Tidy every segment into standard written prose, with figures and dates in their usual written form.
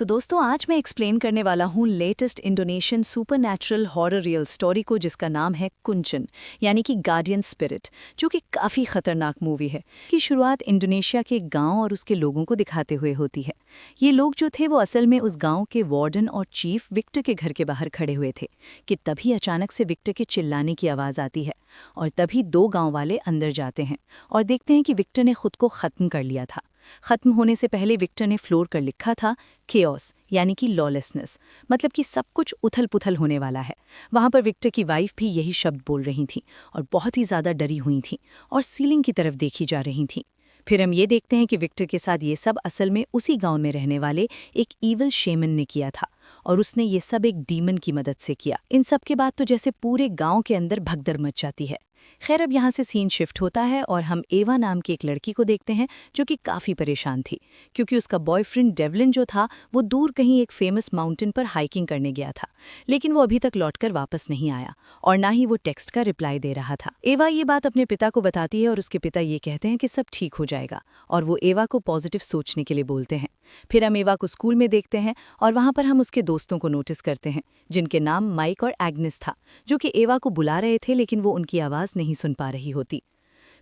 तो दोस्तों आज मैं एक्सप्लेन करने वाला हूँ latest Indonesian supernatural horror real story को जिसका नाम है कुंचन यानी कि गार्डियन स्पिरिट, जो कि काफ़ी खतरनाक मूवी है। की शुरुआत इंडोनेशिया के गांव और उसके लोगों को दिखाते हुए होती है। ये लोग जो थे वो असल में उस गांव के वार्डन और चीफ विक्टर के घर के बाहर खड़े हुए थे कि तभी अचानक से विक्टर के चिल्लाने की आवाज़ आती है और तभी दो गाँव वाले अंदर जाते हैं और देखते हैं कि विक्टर ने खुद को ख़त्म कर लिया था। खत्म होने से पहले विक्टर ने फ्लोर कर लिखा था केओस यानी कि लॉलेसनेस, मतलब कि सब कुछ उथल पुथल होने वाला है। वहां पर विक्टर की वाइफ भी यही शब्द बोल रही थी और बहुत ही ज़्यादा डरी हुई थी और सीलिंग की तरफ देखी जा रही थी। फिर हम ये देखते हैं कि विक्टर के साथ ये सब असल में उसी गांव में रहने वाले एक ईवल शेमन ने किया था और उसने ये सब एक डीमन की मदद से किया। इन सब के बाद तो जैसे पूरे गांव के अंदर भगदड़ मच जाती है। खैर अब यहाँ से सीन शिफ्ट होता है और हम एवा नाम की एक लड़की को देखते हैं जो कि काफ़ी परेशान थी क्योंकि उसका बॉयफ्रेंड डेवलिन जो था वो दूर कहीं एक फेमस माउंटेन पर हाइकिंग करने गया था, लेकिन वो अभी तक लौटकर वापस नहीं आया और ना ही वो टेक्स्ट का रिप्लाई दे रहा था। एवा ये बात अपने पिता को बताती है और उसके पिता ये कहते हैं कि सब ठीक हो जाएगा और वो एवा को पॉजिटिव सोचने के लिए बोलते हैं। फिर हम एवा को स्कूल में देखते हैं और वहाँ पर हम उसके दोस्तों को नोटिस करते हैं जिनके नाम माइक और एग्नेस था, जो कि एवा को बुला रहे थे लेकिन वो उनकी आवाज़ नहीं सुन पा रही होती।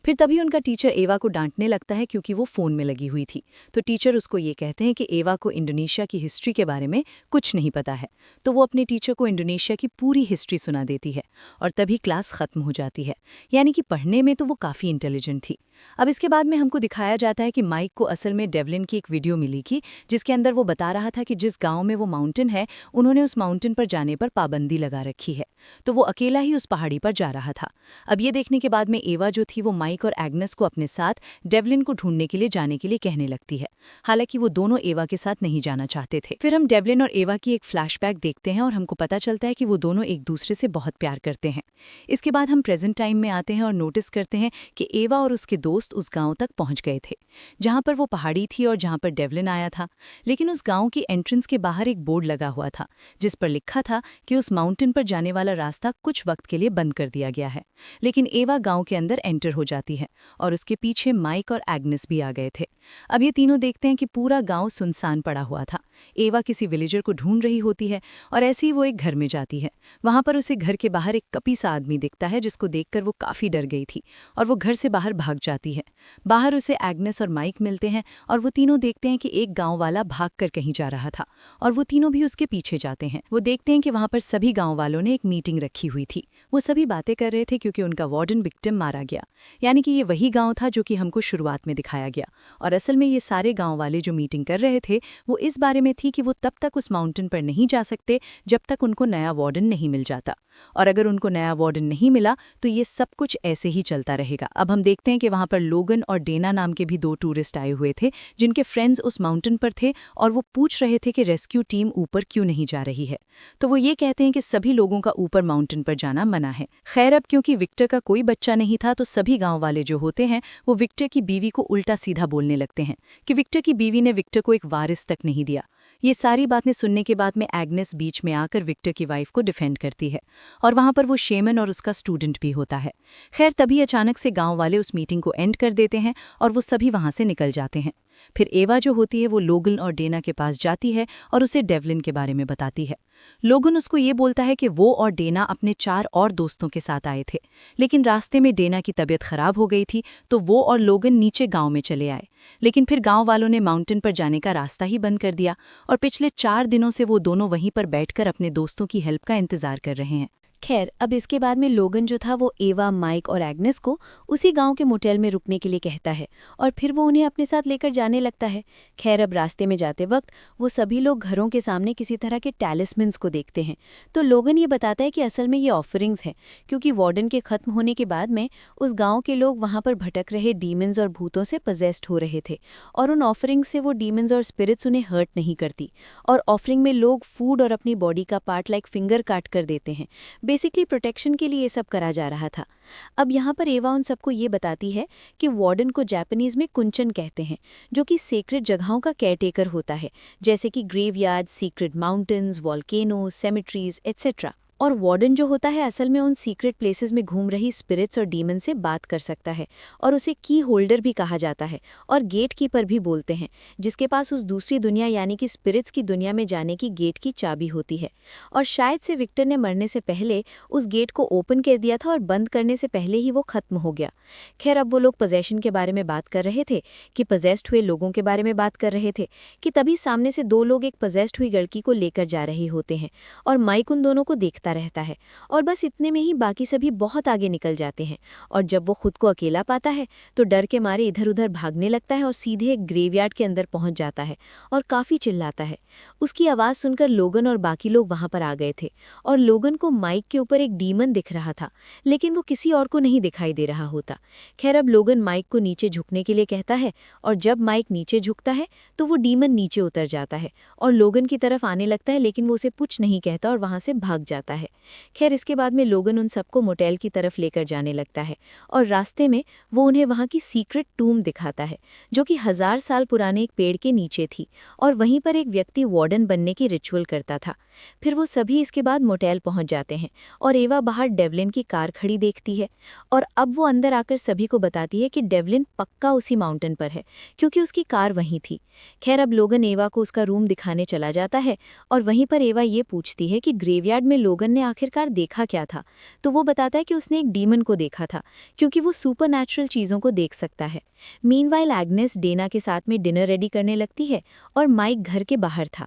फिर तभी उनका टीचर एवा को डांटने लगता है क्योंकि वो फ़ोन में लगी हुई थी। तो टीचर उसको ये कहते हैं कि एवा को इंडोनेशिया की हिस्ट्री के बारे में कुछ नहीं पता है। तो वो अपने टीचर को इंडोनेशिया की पूरी हिस्ट्री सुना देती है और तभी क्लास ख़त्म हो जाती है। यानी कि पढ़ने में तो वो काफ़ी इंटेलिजेंट थी। अब इसके बाद में हमको दिखाया जाता है कि माइक को असल में डेवलिन की एक वीडियो मिली थी जिसके अंदर वो बता रहा था कि जिस गाँव में वो माउंटेन है उन्होंने उस माउंटेन पर जाने पर पाबंदी लगा रखी है, तो वो अकेला ही उस पहाड़ी पर जा रहा था। अब ये देखने के बाद में एवा जो थी वो माइक और एग्नेस को अपने साथ डेवलिन को ढूंढने के लिए जाने के लिए कहने लगती है। हालांकि वो दोनों एवा के साथ नहीं जाना चाहते थे। फिर हम डेवलिन और एवा की एक फ्लैशबैक देखते हैं और हमको पता चलता है कि वो दोनों एक दूसरे से बहुत प्यार करते हैं। इसके बाद हम प्रेजेंट टाइम में आते हैं और नोटिस करते हैं कि एवा और उसके दोस्त उस गांव तक पहुंच गए थे जहां पर वो पहाड़ी थी और जहां पर डेवलिन आया था। लेकिन उस गांव की एंट्रेंस के बाहर एक बोर्ड लगा हुआ था जिस पर लिखा था कि उस माउंटेन पर जाने वाला रास्ता कुछ वक्त के लिए बंद कर दिया गया है। लेकिन एवा गांव के अंदर एंटर हो जाती है और उसके पीछे माइक और एग्नेस भी आ गए थे। अब ये तीनों देखते हैं कि पूरा गांव सुनसान पड़ा हुआ था। एवा किसी विलेजर को ढूंढ रही होती है और ऐसे ही वो एक घर में जाती है। वहां पर उसे घर के बाहर एक कपी सा आदमी दिखता है जिसको देखकर वो काफी डर गई थी और वो घर से बाहर भाग जाती है। बाहर उसे एग्नेस और माइक मिलते हैं और वो तीनों देखते हैं कि एक गाँव वाला भाग कर कहीं जा रहा था और वो तीनों भी उसके पीछे जाते हैं। वो देखते हैं कि वहां पर सभी गाँव वालों ने एक मीटिंग रखी हुई थी। वो सभी बातें कर रहे थे क्योंकि उनका वार्डन विक्टिम मारा गया। यानी कि ये वही गांव था जो कि हमको शुरुआत में दिखाया गया और असल में ये सारे गांव वाले जो मीटिंग कर रहे थे वो इस बारे में थी कि वो तब तक उस माउंटेन पर नहीं जा सकते जब तक उनको नया वार्डन नहीं मिल जाता, और अगर उनको नया वार्डन नहीं मिला तो ये सब कुछ ऐसे ही चलता रहेगा। अब हम देखते हैं कि वहां पर लोगन और डेना नाम के भी दो टूरिस्ट आए हुए थे जिनके फ्रेंड्स उस माउंटेन पर थे और वो पूछ रहे थे कि रेस्क्यू टीम ऊपर क्यों नहीं जा रही है। तो वो ये कहते हैं कि सभी लोगों का ऊपर माउंटेन पर जाना मना है। खैर अब क्योंकि विक्टर का कोई बच्चा नहीं था तो सभी गांव वाले जो होते हैं वो विक्टर की बीवी को उल्टा सीधा बोलने लगते हैं कि विक्टर की बीवी ने विक्टर को एक वारिस तक नहीं दिया। ये सारी बातें सुनने के बाद में एग्नेस बीच में आकर विक्टर की वाइफ को डिफेंड करती है और वहां पर वो शेमन और उसका स्टूडेंट भी होता है। खैर तभी अचानक से गांव वाले उस मीटिंग को एंड कर देते हैं और वो सभी वहां से निकल जाते हैं। फिर एवा जो होती है वो लोगन और डेना के पास जाती है और उसे डेवलिन के बारे में बताती है। लोगन उसको ये बोलता है कि वो और डेना अपने 4 और दोस्तों के साथ आए थे, लेकिन रास्ते में डेना की तबीयत खराब हो गई थी तो वो और लोगन नीचे गांव में चले आए। लेकिन फिर गांव वालों ने माउंटेन पर जाने का रास्ता ही बंद कर दिया और पिछले 4 दिनों से वो दोनों वहीं पर बैठकर अपने दोस्तों की हेल्प का इंतजार कर रहे हैं। खैर अब इसके बाद में लोगन जो था वो एवा, माइक और एग्नेस को उसी गांव के मोटेल में रुकने के लिए कहता है और फिर वो उन्हें अपने साथ लेकर जाने लगता है। खैर अब रास्ते में जाते वक्त वो सभी लोग घरों के सामने किसी तरह के टैलिस्मन्स को देखते हैं। तो लोगन ये बताता है कि असल में ये ऑफरिंग्स हैं क्योंकि वार्डन के खत्म होने के बाद में उस गाँव के लोग वहाँ पर भटक रहे डीमन्स और भूतों से पजेस्ड हो रहे थे और उन ऑफरिंग्स से वो डीमन्स और स्पिरिट्स उन्हें हर्ट नहीं करती। और ऑफरिंग में लोग फूड और अपनी बॉडी का पार्ट लाइक फिंगर काट कर देते हैं। बेसिकली प्रोटेक्शन के लिए ये सब करा जा रहा था। अब यहाँ पर एवा उन सबको ये बताती है कि वार्डन को जापानीज में कुंचन कहते हैं जो कि सेक्रेट जगहों का केयरटेकर होता है, जैसे कि graveyard, secret mountains, volcano, cemeteries etcetera. और वार्डन जो होता है असल में उन सीक्रेट प्लेसेस में घूम रही स्पिरिट्स और डीमन से बात कर सकता है, और उसे की होल्डर भी कहा जाता है और गेट कीपर भी बोलते हैं, जिसके पास उस दूसरी दुनिया यानी कि स्पिरिट्स की दुनिया में जाने की गेट की चाबी होती है। और शायद से विक्टर ने मरने से पहले उस गेट को ओपन कर दिया था और बंद करने से पहले ही वो खत्म हो गया। खैर, अब वो लोग पोजेशन के बारे में बात कर रहे थे कि पजेस्ड हुए लोगों के बारे में बात कर रहे थे कि तभी सामने से दो लोग एक पजेस्ड हुई लड़की को लेकर जा रहे होते हैं और माइक उन दोनों को देखता रहता है, और बस इतने में ही बाकी सभी बहुत आगे निकल जाते हैं। और जब वो खुद को अकेला पाता है तो डर के मारे इधर उधर भागने लगता है और सीधे एक ग्रेवयार्ड के अंदर पहुंच जाता है और काफी चिल्लाता है। उसकी आवाज सुनकर लोगन और बाकी लोग वहां पर आ गए थे, और लोगन को माइक के ऊपर एक डीमन दिख रहा था, लेकिन वो किसी और को नहीं दिखाई दे रहा होता। खैर, अब लोगन माइक को नीचे झुकने के लिए कहता है, और जब माइक नीचे झुकता है तो वो डीमन नीचे उतर जाता है और लोगन की तरफ आने लगता है, लेकिन वो उसे कुछ नहीं कहता और वहां से भाग जाता है। खैर, इसके बाद में लोगन उन सबको मोटेल की तरफ लेकर जाने लगता है, और रास्ते में वो उन्हें वहां की सीक्रेट टूम दिखाता है, जो कि 1000 साल पुराने एक पेड़ के नीचे थी, और वहीं पर एक व्यक्ति वार्डन बनने की रिचुअल करता था। फिर वो सभी इसके बाद मोटेल पहुंच जाते हैं, और एवा बाहर डेवलिन की कार खड़ी देखती है, और अब वो अंदर आकर सभी को बताती है कि डेवलिन पक्का उसी माउंटेन पर है, क्योंकि उसकी कार वहीं थी। खैर, अब लोगन एवा को उसका रूम दिखाने चला जाता है, और वहीं पर एवा ये पूछती है कि ग्रेवयार्ड में लोगन ने आखिरकार देखा क्या था, तो वो बताता है कि उसने एक डीमन को देखा था, क्योंकि वो सुपरनैचुरल चीज़ों को देख सकता है। मीनवाइल एग्नेस डेना के साथ में डिनर रेडी करने लगती है, और माइक घर के बाहर था।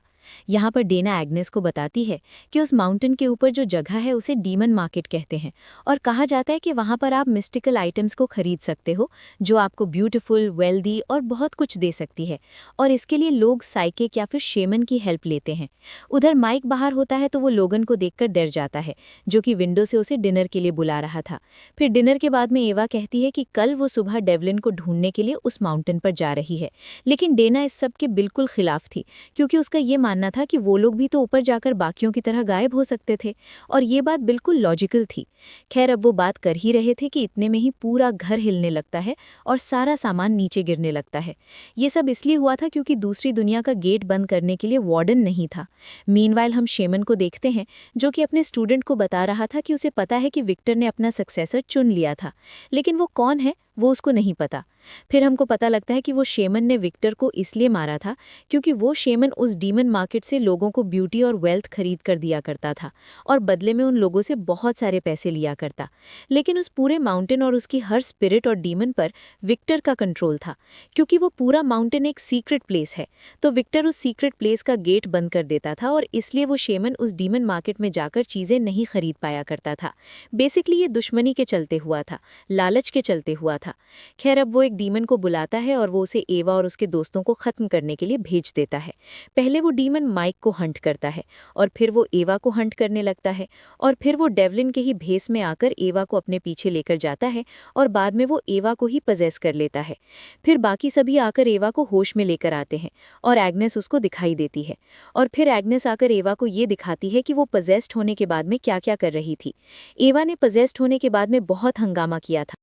यहाँ पर डेना एग्नेस को बताती है कि उस माउंटेन के ऊपर जो जगह है उसे डीमन मार्केट कहते हैं, और कहा जाता है कि वहाँ पर आप मिस्टिकल आइटम्स को खरीद सकते हो जो आपको ब्यूटीफुल, वेल्दी और बहुत कुछ दे सकती है, और इसके लिए लोग साइकिक या फिर शेमन की हेल्प लेते हैं। उधर माइक बाहर होता है तो वो लोगन को देखकर डर जाता है, जो कि विंडो से उसे डिनर के लिए बुला रहा था। फिर डिनर के बाद में एवा कहती है कि कल वो सुबह डेवलिन को ढूंढने के लिए उस माउंटेन पर जा रही है, लेकिन डेना इस सब के बिल्कुल खिलाफ थी, क्योंकि उसका ये मानना था कि वो लोग भी तो ऊपर जाकर बाकियों की तरह गायब हो सकते थे, और ये बात बिल्कुल लॉजिकल थी। खैर, अब वो बात कर ही रहे थे कि इतने में ही पूरा घर हिलने लगता है और सारा सामान नीचे गिरने लगता है। ये सब इसलिए हुआ था क्योंकि दूसरी दुनिया का गेट बंद करने के लिए वार्डन नहीं था। मीनवाइल हम शेमन को देखते हैं, जो कि अपने स्टूडेंट को बता रहा था कि उसे पता है कि विक्टर ने अपना सक्सेसर चुन लिया था, लेकिन वो कौन है वो उसको नहीं पता। फिर हमको पता लगता है कि वो शेमन ने विक्टर को इसलिए मारा था क्योंकि वो शेमन उस डीमन मार्केट से लोगों को ब्यूटी और वेल्थ खरीद कर दिया करता था, और बदले में उन लोगों से बहुत सारे पैसे लिया करता। लेकिन उस पूरे माउंटेन और उसकी हर स्पिरिट और डीमन पर विक्टर का कंट्रोल था, क्योंकि वो पूरा माउंटेन एक सीक्रेट प्लेस है, तो विक्टर उस सीक्रेट प्लेस का गेट बंद कर देता था, और इसलिए वो शेमन उस डीमन मार्केट में जाकर चीज़ें नहीं खरीद पाया करता था। बेसिकली ये दुश्मनी के चलते हुआ था, लालच के चलते हुआ था। खैर, अब वो एक डीमन को बुलाता है और वो उसे एवा और उसके दोस्तों को खत्म करने के लिए भेज देता है। पहले वो डीमन माइक को हंट करता है, और फिर वो एवा को हंट करने लगता है, और फिर वो डेवलिन के ही भेस में आकर एवा को अपने पीछे लेकर जाता है, और बाद में वो एवा को ही पजेस कर लेता है। फिर बाकी सभी आकर एवा को होश में लेकर आते हैं, और एग्नेस उसको दिखाई देती है, और फिर एग्नेस आकर एवा को ये दिखाती है कि वो पजेस्ड होने के बाद में क्या क्या कर रही थी। एवा ने पजेस्ड होने के बाद में बहुत हंगामा किया था।